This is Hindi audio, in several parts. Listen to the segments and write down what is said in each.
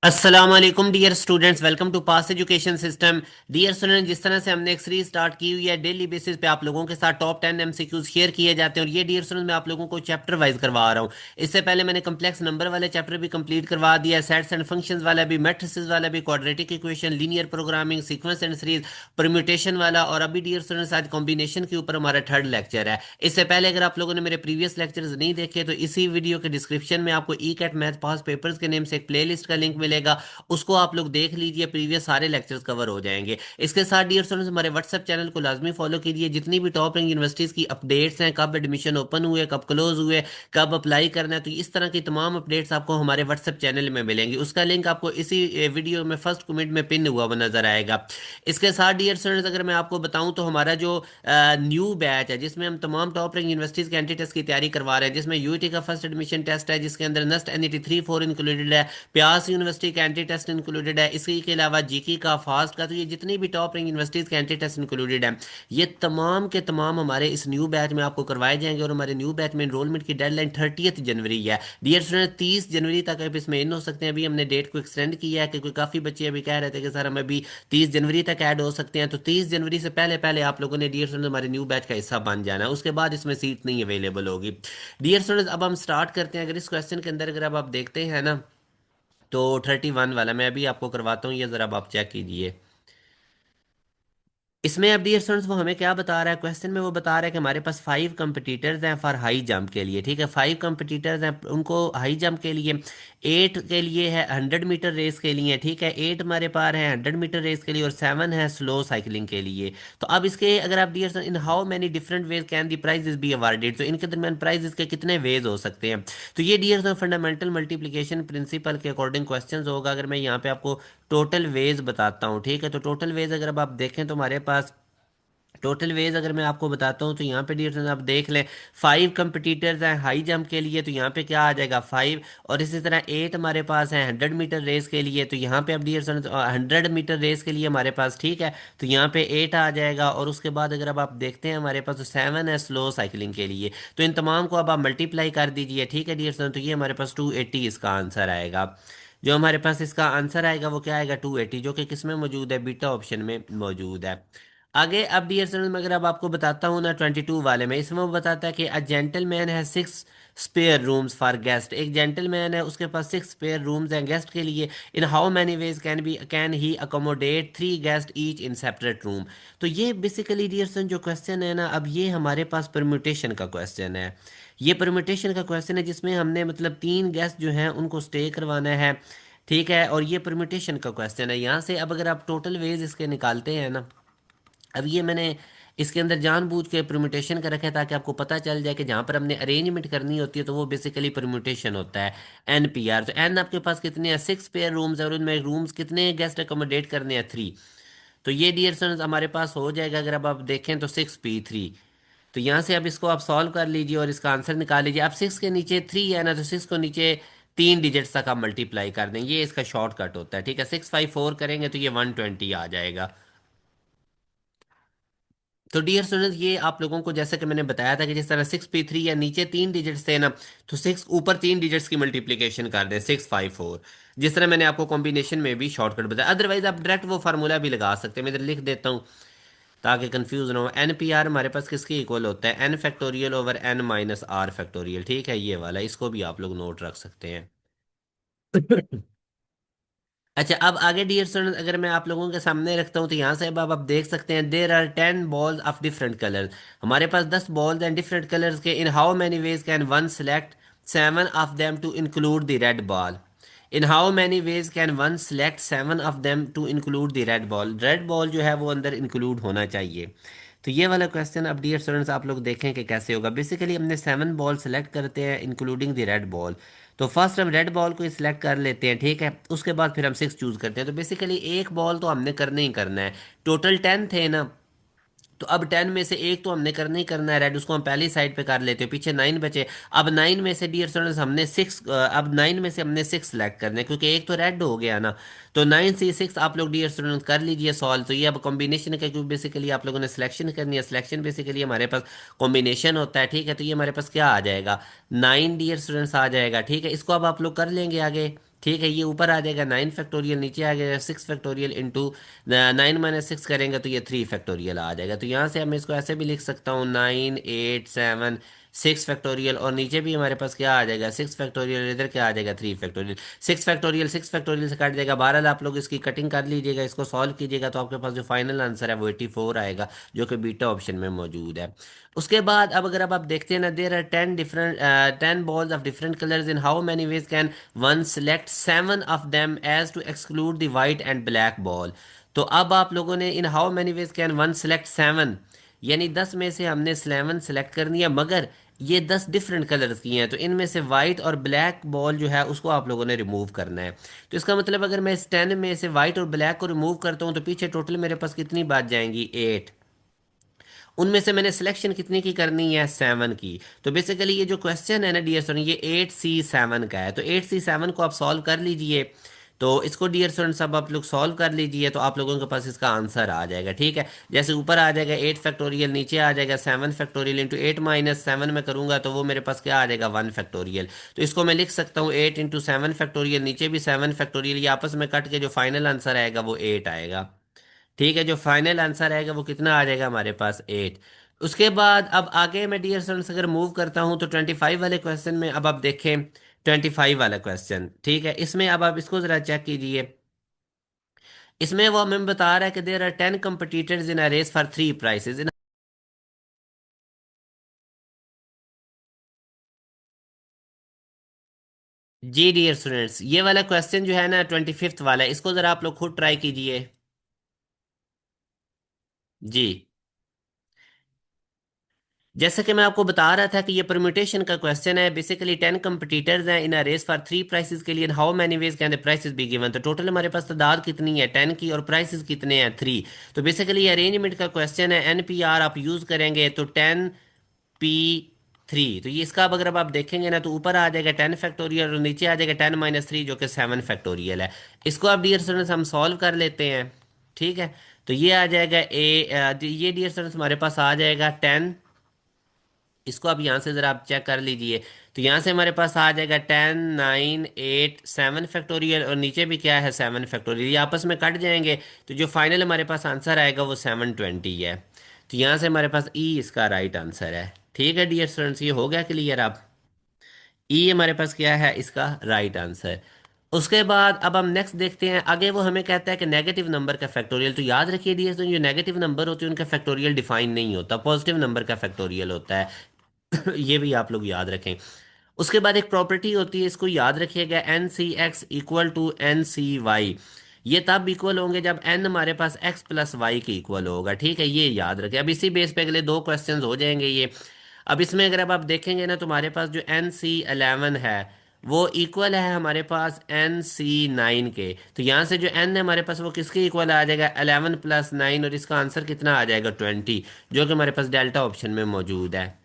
अस्सलाम वालेकुम dear students, welcome to pass education system. Dear student, जिस तरह से हमने एक सीरीज स्टार्ट की हुई है, डेली बेसिस पे आप लोगों के साथ टॉप 10 एमसीक्यूज शेयर किए जाते हैं। और ये डियर स्टूडेंट मैं आप लोगों को चैप्टर वाइज करवा रहा हूँ। इससे पहले मैंने कम्प्लेक्स नंबर वाले चैप्टर भी कंप्लीट करवा दिया है, सेट्स एंड फंक्शंस वाला भी, मैट्रिसेस वाला भी, quadratic equation, linear programming, sequence and series, permutation वाला। और अभी डियर स्टूडेंट्स आज कॉम्बिनेशन के ऊपर हमारा थर्ड लेक्चर है। इससे पहले अगर आप लोगों ने मेरे प्रीवियस लेक्चर्स नहीं देखे तो इसी वीडियो के डिस्क्रिप्शन में आपको ई कैट मैथ पास पेपर्स के नेम से एक प्ले का लिंक मिलेगा। उसको आप लोग देख लीजिए, प्रीवियस सारे लेक्चर्स कवर हो जाएंगे। इसके साथ डियर स्टूडेंट्स हमारे व्हाट्सएप चैनल को लाजमी फॉलो कीजिए। जितनी भी टॉप रैंक यूनिवर्सिटीज़ की अपडेट्स हैं, कब एडमिशन ओपन हुए, कब क्लोज हुए, कब अप्लाई करना है, तो इस तरह की तमाम अपडेट्स आपको हमारे व्हाट्सएप चैनल में मिलेंगी। उसका लिंक आपको इसी वीडियो में फर्स्ट कमेंट में पिन हुआ हुआ नजर आएगा। इसके साथ डियर स्टूडेंट्स अगर मैं आपको बताऊं तो हमारा जो न्यू बैच है, जिसमें हम तमाम टॉप रैंक यूनिवर्सिटीज़ के एंट्री टेस्ट की तैयारी करवा रहे हैं, जिसमें यूईटी का फर्स्ट एडमिशन टेस्ट है, जिसके अंदर नस्ट एनईटी 3-4 इंक्लूडेड है, प्यास यूनिवर्सिटी का एंट्री टेस्ट इंक्लूडेड है, इसी के अलावा जीकी का, फास्ट का, तो ये जितनी भी टॉप रैंक यूनिवर्सिटीज़ के एंट्री टेस्ट इंक्लूडेड हैं, ये तमाम के तमाम हमारे इस न्यू बैच में आपको करवाए जाएंगे। और हमारे न्यू बैच में इनरोलमेंट की डेडलाइन 30 जनवरी है। डियर स्टूडेंट, 30 जनवरी तक आप इसमें इन हो सकते हैं। अभी हमने डेट को एक्सटेंड किया है क्योंकि काफ़ी बच्चे अभी कह रहे थे कि सर हम अभी 30 जनवरी तक ऐड हो सकते हैं। तो 30 जनवरी से पहले पहले आप लोगों ने डियर स्टूडेंट हमारे न्यू बैच का हिस्सा बन जाना है। उसके बाद इसमें सीट नहीं अवेलेबल होगी। डियर स्टूडेंट्स, अब हम स्टार्ट करते हैं। अगर इस क्वेश्चन के अंदर अगर अब आप देखते हैं ना, तो 31 वाला मैं अभी आपको करवाता हूँ, ये ज़रा अब आप चेक कीजिए। इसमें अब डियर स्टूडेंट्स वो हमें क्या बता रहा है, क्वेश्चन में वो बता रहा है कि हमारे पास 5 कंपटीटर्स हैं फॉर हाई जंप के लिए। ठीक है, 5 कंपटीटर्स हैं, उनको हाई जंप के लिए 8 के लिए है 100 मीटर रेस के लिए। ठीक है, 8 हमारे पास है 100 मीटर रेस के लिए और 7 है स्लो साइकिलिंग के लिए। तो अब इसके अगर आप dear in how many different ways can the prizes be awarded, तो इनके दरमियान प्राइजेस के कितने वेज हो सकते हैं। तो ये डियर फंडामेंटल मल्टीप्लिकेशन प्रिंसिपल के अकॉर्डिंग क्वेश्चन होगा। अगर मैं यहाँ पे आपको टोटल वेज बताता हूँ, ठीक है, तो टोटल वेज अगर अब आप देखें तो हमारे पास टोटल वेज अगर मैं आपको बताता हूँ तो यहाँ पे डियर आप देख लें, 5 कंपटीटर्स हैं हाई जंप के लिए, तो यहाँ पे क्या आ जाएगा 5। और इसी तरह 8 हमारे पास है 100 मीटर रेस के लिए, तो यहाँ पे अब डियर 100 मीटर रेस के लिए हमारे पास, ठीक है, तो यहाँ पे 8 आ जाएगा। और उसके बाद अगर अब आप देखते हैं हमारे पास तो 7 है स्लो साइकिलिंग के लिए। तो इन तमाम को अब आप मल्टीप्लाई कर दीजिए, ठीक है डियर, तो ये हमारे पास 280 इसका आंसर आएगा। जो हमारे पास इसका आंसर आएगा वो क्या आएगा 280, जो कि किस में मौजूद है, बीटा ऑप्शन में मौजूद है। आगे अब डियर स्टूडेंट मैं अगर अब आपको बताता हूँ ना 22 वाले में, इसमें वो बताता है कि अ जेंटलमैन है 6 स्पेयर रूम्स फॉर गेस्ट। एक जेंटलमैन है, उसके पास 6 स्पेयर रूम्स हैं गेस्ट के लिए। इन how many ways can he accommodate 3 guest each in separate room. तो ये बेसिकली डियर स्टूडेंट जो क्वेश्चन है ना, अब ये हमारे पास परम्यूटेशन का क्वेश्चन है। ये परम्यूटेशन का क्वेश्चन है जिसमें हमने मतलब 3 गेस्ट जो हैं उनको स्टे करवाना है। ठीक है, और ये परम्यूटेशन का क्वेश्चन है। यहाँ से अब अगर आप टोटल वेज इसके निकालते हैं ना, अब ये मैंने इसके अंदर जानबूझ के परम्यूटेशन का रखा है ताकि आपको पता चल जाए कि जहाँ पर हमने अरेंजमेंट करनी होती है तो वो बेसिकली परम्यूटेशन होता है। एन पी आर, तो एन आपके पास कितने हैं, 6 पेयर रूम्स है और उनमें रूम्स कितने गेस्ट अकोमोडेट करने हैं, 3। तो ये डियर स्टूडेंट्स हमारे पास हो जाएगा। अगर अब आप देखें तो 6p3। तो यहाँ से अब इसको आप सॉल्व कर लीजिए और इसका आंसर निकाल लीजिए। अब 6 के नीचे 3 है ना, तो 6 को नीचे 3 डिजिट्स तक आप मल्टीप्लाई कर दें, ये इसका शॉर्टकट होता है। ठीक है, 6 5 4 करेंगे तो ये 120 आ जाएगा। तो डियर स्टूडेंट्स, ये आप लोगों को जैसे कि मैंने बताया था कि जिस तरह 6p3 या नीचे 3 डिजिट्स थे ना, तो 6 ऊपर 3 डिजिट्स की मल्टीप्लिकेशन कर दें, 6 5 4। जिस तरह मैंने आपको कॉम्बिनेशन में भी शॉर्टकट बताया, अदरवाइज आप डायरेक्ट वो फार्मूला भी लगा सकते हैं। मैं इधर लिख देता हूँ ताकि कंफ्यूज ना हो। एन पी आर हमारे पास किसके इक्वल होता है, N factorial over N minus R factorial. ठीक है, ये वाला, इसको भी आप लोग नोट रख सकते हैं। अच्छा, अब आगे डियर स्टूडेंट अगर मैं आप लोगों के सामने रखता हूँ तो यहाँ से अब आप देख सकते हैं, there are 10 balls of different colours. हमारे पास 10 बॉल्स हैं डिफरेंट कलर्स के। In how many ways can one select 7 of them to include the red ball. In how many ways can one select 7 of them to include the red ball. Red ball जो है वो अंदर इंक्लूड होना चाहिए। तो ये वाला क्वेश्चन अब डियर स्टूडेंट्स आप लोग देखें कि कैसे होगा। बेसिकली हमने 7 बॉल सेलेक्ट करते हैं इंक्लूडिंग द रेड बॉल। तो फर्स्ट हम रेड बॉल को सिलेक्ट कर लेते हैं, ठीक है, उसके बाद फिर हम 6 चूज करते हैं। तो बेसिकली एक बॉल तो हमने करना ही करना है। टोटल 10 थे ना, तो अब 10 में से एक तो हमने करना ही करना है रेड, उसको हम पहली साइड पे कर लेते हैं, पीछे 9 बचे। अब 9 में से डियर स्टूडेंट्स हमने 6, अब 9 में से हमने 6 सेलेक्ट करने हैं, क्योंकि एक तो रेड हो गया ना। तो 9 से 6 आप लोग डियर स्टूडेंट्स कर लीजिए सॉल्व। तो ये अब कॉम्बिनेशन है, क्योंकि बेसिकली आप लोगों ने सिलेक्शन करनी है। सिलेक्शन बेसिकली हमारे पास कॉम्बिनेशन होता है। ठीक है, तो ये हमारे पास क्या आ जाएगा, 9 डियर स्टूडेंट्स आ जाएगा। ठीक है, इसको अब आप लोग कर लेंगे आगे। ठीक है, ये ऊपर आ जाएगा 9 फैक्टोरियल, नीचे आ जाएगा 6 फैक्टोरियल इंटू 9 - 6 करेंगे तो ये 3 फैक्टोरियल आ जाएगा। तो यहाँ से हम इसको ऐसे भी लिख सकता हूँ 9 8 7 6 फैक्टोरियल, और नीचे भी हमारे पास क्या आ जाएगा 6 फैक्टोरियल, इधर क्या आ जाएगा 3 फैक्टोरियल। 6 फैक्टोरियल से कट जाएगा। बहरहाल आप लोग इसकी कटिंग कर लीजिएगा, इसको सॉल्व कीजिएगा तो आपके पास जो फाइनल आंसर है वो 84 आएगा, जो कि बीटा ऑप्शन में मौजूद है। उसके बाद अब अगर अब आप देखते हैं ना, there are 10 balls of different colours, in how many ways can one select 7 of them as to exclude the white and black ball. तो अब आप लोगों ने in how many ways can one select 7, यानी 10 में से हमने 7 सेलेक्ट करनी है, मगर ये 10 डिफरेंट कलर्स की हैं, तो इनमें से वाइट और ब्लैक बॉल जो है उसको आप लोगों ने रिमूव करना है। तो इसका मतलब अगर मैं इस 10 में से वाइट और ब्लैक को रिमूव करता हूँ तो पीछे टोटल मेरे पास कितनी बात जाएंगी 8। उनमें से मैंने सिलेक्शन कितनी की करनी है 7 की। तो बेसिकली ये जो क्वेश्चन है ना डियर स्टूडेंट, ये 8C7 का है। तो 8C7 को आप सॉल्व कर लीजिए। तो इसको डियर स्टूडेंट्स अब आप लोग सॉल्व कर लीजिए, तो आप लोगों के पास इसका आंसर आ जाएगा। ठीक है, जैसे ऊपर आ जाएगा 8 फैक्टोरियल, नीचे आ जाएगा 7 फैक्टोरियल, इंटू 8 - 7 में करूंगा तो वो मेरे पास क्या आ जाएगा 1 फैक्टोरियल। तो इसको मैं लिख सकता हूँ 8 × 7 फैक्टोरियल, नीचे भी 7 फैक्टोरियल, ये आपस में कट के जो फाइनल आंसर आएगा वो 8 आएगा। ठीक है, जो फाइनल आंसर आएगा वो कितना आ जाएगा हमारे पास 8। उसके बाद अब आगे मैं डियर स्टूडेंट्स अगर मूव करता हूं तो 25 वाले क्वेश्चन में अब आप देखें। 25 वाला क्वेश्चन, ठीक है, इसमें अब आप इसको जरा चेक कीजिए। इसमें वो हमें बता रहा है कि there are 10 competitors in a race for 3 prizes in. जी डियर स्टूडेंट्स, ये वाला क्वेश्चन जो है ना 25th वाला, इसको जरा आप लोग खुद ट्राई कीजिए। जी, जैसा कि मैं आपको बता रहा था कि ये परम्यूटेशन का क्वेश्चन है। बेसिकली 10 competitors हैं इन अ रेस फॉर 3 प्राइसेस के लिए, how many ways can the prices be given. तो टोटल हमारे पास तादाद कितनी है 10 की, और प्राइसेस कितने हैं 3। तो बेसिकली ये अरेंजमेंट का क्वेश्चन है, NPR आप यूज़ करेंगे तो 10P3। तो ये इसका अब अगर अब आप देखेंगे ना तो ऊपर आ जाएगा 10 फैक्टोरियल और नीचे आ जाएगा 10 - 3 जो कि 7 फैक्टोरियल है। इसको आप डियर स्टूडेंट्स हम सॉल्व कर लेते हैं। ठीक है, तो ये आ जाएगा ये डियर स्टूडेंट्स हमारे पास आ जाएगा 10। इसको अब यहाँ से ज़रा आप चेक कर लीजिए। तो यहाँ से हमारे पास आ जाएगा 10 9 8 7 फैक्टोरियल, और नीचे भी क्या है 7 फैक्टोरियल, ये आपस में कट जाएंगे। तो जो फाइनल हमारे पास आंसर आएगा वो 720 है। तो यहाँ से हमारे पास ई इसका राइट आंसर है। ठीक है डियर स्टूडेंट्स, ये हो गया क्लियर आप। ई हमारे पास क्या है इसका राइट आंसर। उसके बाद अब हम नेक्स्ट देखते हैं आगे। वो हमें कहता है कि नेगेटिव नंबर का फैक्टोरियल। तो याद रखिए डियर, तो जो नेगेटिव नंबर होते हैं उनका फैक्टोरियल डिफाइन नहीं होता, पॉजिटिव नंबर का फैक्टोरियल होता है। ये भी आप लोग याद रखें। उसके बाद एक प्रॉपर्टी होती है, इसको याद रखिएगा, NC x = NC y। ये तब इक्वल होंगे जब n हमारे पास x + y के इक्वल होगा। ठीक है, ये याद रखें। अब इसी बेस पे अगले दो क्वेश्चंस हो जाएंगे ये। अब इसमें अगर अब आप देखेंगे ना, तुम्हारे पास जो NC11 है वो इक्वल है हमारे पास NC9 के। तो यहाँ से जो n है हमारे पास वो किसके इक्वल आ जाएगा 11 + 9, और इसका आंसर कितना आ जाएगा 20, जो कि हमारे पास डेल्टा ऑप्शन में मौजूद है।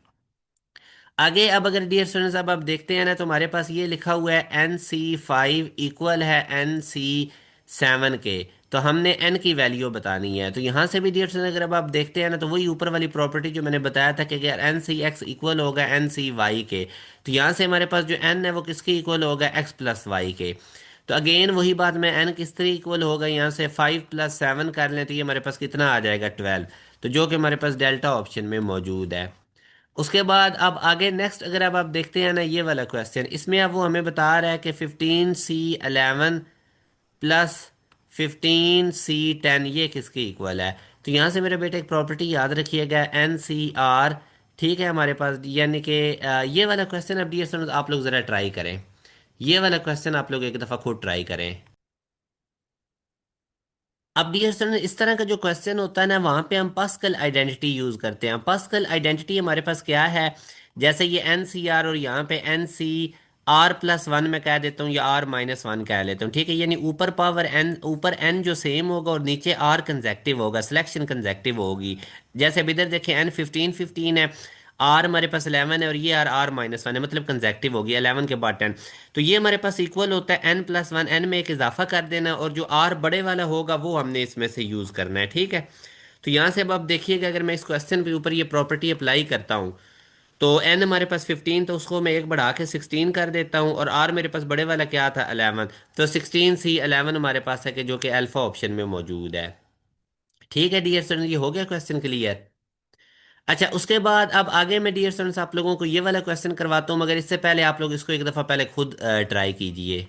आगे अब अगर डियर स्टूडेंट्स अब आप देखते हैं ना, तो हमारे पास ये लिखा हुआ है NC5 इक्वल है NC7 के। तो हमने n की वैल्यू बतानी है। तो यहाँ से भी डियर स्टूडेंट्स अगर अब आप देखते हैं ना, तो वही ऊपर वाली प्रॉपर्टी जो मैंने बताया था कि अगर NC x इक्वल होगा NC y के, तो यहाँ से हमारे पास जो n है वो किसके इक्वल होगा x + y के। तो अगेन वही बात, मैं n किस तरह इक्वल होगा, यहाँ से 5 + 7 कर लें तो ये हमारे पास कितना आ जाएगा 12। तो जो कि हमारे पास डेल्टा ऑप्शन में मौजूद है। उसके बाद अब आगे नेक्स्ट अगर अब आप देखते हैं ना ये वाला क्वेश्चन, इसमें अब वो हमें बता रहा है कि 15C11 प्लस 15C10 ये किसके इक्वल है। तो यहाँ से मेरे बेटे एक प्रॉपर्टी याद रखिएगा NCR। ठीक है, हमारे पास यानी कि ये वाला क्वेश्चन अब डियर स्टूडेंट्स आप लोग ज़रा ट्राई करें। ये वाला क्वेश्चन आप लोग एक दफ़ा खुद ट्राई करें। अब डियर स्टूडेंट इस तरह का जो क्वेश्चन होता है ना, वहाँ पे हम पास्कल आइडेंटिटी यूज़ करते हैं। पास्कल आइडेंटिटी हमारे पास क्या है, जैसे ये NCR और यहाँ पे NCR+1 मैं कह देता हूँ या R-1 कह लेता हूँ। ठीक है, यानी ऊपर पावर n, ऊपर n जो सेम होगा और नीचे R कंजेक्टिव होगा, सिलेक्शन कंजेक्टिव होगी। जैसे अब इधर देखें N 15 15 है, आर हमारे पास 11 है, और ये R-1 है, मतलब कंजेक्टिव होगी 11 के बाद 10। तो ये हमारे पास इक्वल होता है n+1, n में एक इजाफा कर देना, और जो r बड़े वाला होगा वो हमने इसमें से यूज़ करना है। ठीक है, तो यहाँ से अब आप देखिएगा, अगर मैं इस क्वेश्चन के ऊपर ये प्रॉपर्टी अप्लाई करता हूँ तो एन हमारे पास 15, तो उसको मैं एक बढ़ा के 16 कर देता हूँ, और आर मेरे पास बड़े वाला क्या था 11, तो 16 C 11 हमारे पास है कि जो कि अल्फा ऑप्शन में मौजूद है। ठीक है डियर स्टूडेंट, ये हो गया क्वेश्चन क्लियर। अच्छा, उसके बाद अब आगे मैं डियर स्टूडेंट्स आप लोगों को ये वाला क्वेश्चन करवाता हूँ, मगर इससे पहले आप लोग इसको एक दफ़ा पहले खुद ट्राई कीजिए।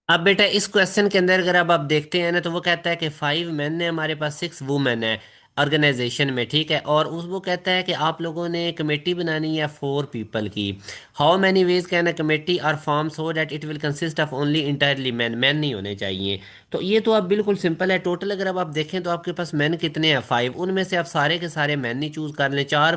अब बेटा इस क्वेश्चन के अंदर अगर अब आप देखते हैं ना, तो वो कहता है कि 5 मैन है हमारे पास, 6 वुमेन है ऑर्गेनाइजेशन में, ठीक है। और उस वो कहता है कि आप लोगों ने कमेटी बनानी है 4 पीपल की। How many ways can a committee are form so that it will consist of only entirely man, man नहीं होने चाहिए। तो ये तो अब बिल्कुल सिंपल है। टोटल अगर अब आप देखें तो आपके पास मैन कितने हैं 5, उनमें से आप सारे के सारे मैन नहीं चूज कर लें। 4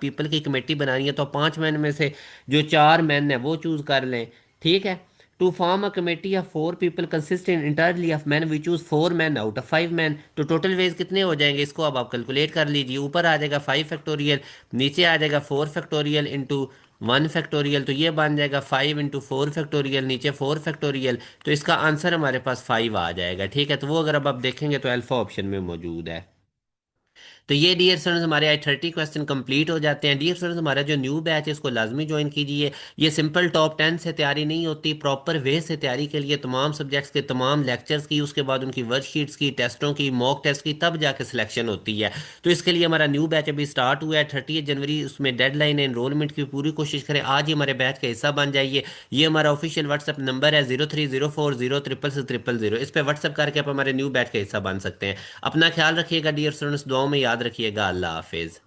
पीपल की कमेटी बनानी है तो 5 मैन में से जो 4 मैन है वो चूज कर लें, ठीक है। To form a committee of 4 people consisting entirely of men, we choose 4 men out of 5 men। तो टोटल वेज कितने हो जाएंगे, इसको अब आप कैलकुलेट कर लीजिए। ऊपर आ जाएगा 5 फैक्टोरियल, नीचे आ जाएगा 4 फैक्टोरियल इंटू 1 फैक्टोरियल, तो ये बन जाएगा 5 इंटू 4 फैक्टोरियल, नीचे 4 फैक्टोरियल। तो इसका आंसर हमारे पास 5 आ जाएगा, ठीक है। तो वो अगर अब आप देखेंगे तो अल्फा ऑप्शन में मौजूद है। तो ये डियर स्टूडेंट्स हमारे आज 30 क्वेश्चन कंप्लीट हो जाते हैं। डियर स्टूडेंट्स हमारा जो न्यू बैच है इसको लाजमी ज्वाइन कीजिए। ये सिंपल टॉप 10 से तैयारी नहीं होती, प्रॉपर वे से तैयारी के लिए तमाम सब्जेक्ट्स के तमाम लेक्चर्स की, उसके बाद उनकी वर्कशीट्स की, टेस्टों की, मॉक टेस्ट की, तब जाके सिलेक्शन होती है। तो इसके लिए हमारा न्यू बैच अभी स्टार्ट हुआ है 30 जनवरी, उसमें डेडलाइन है। एनरोलमेंट की पूरी कोशिश करें, आज ही हमारे बैच का हिस्सा बन जाइए। ये हमारा ऑफिशियल व्हाट्सअप नंबर है 0304066600। इस पर व्हाट्सअप करके आप हमारे न्यू बैच का हिस्सा बन सकते हैं। अपना ख्याल रखिएगा डियर स्टूडेंट्स, दुआओं में याद रखिएगा। अल्लाह हाफिज़।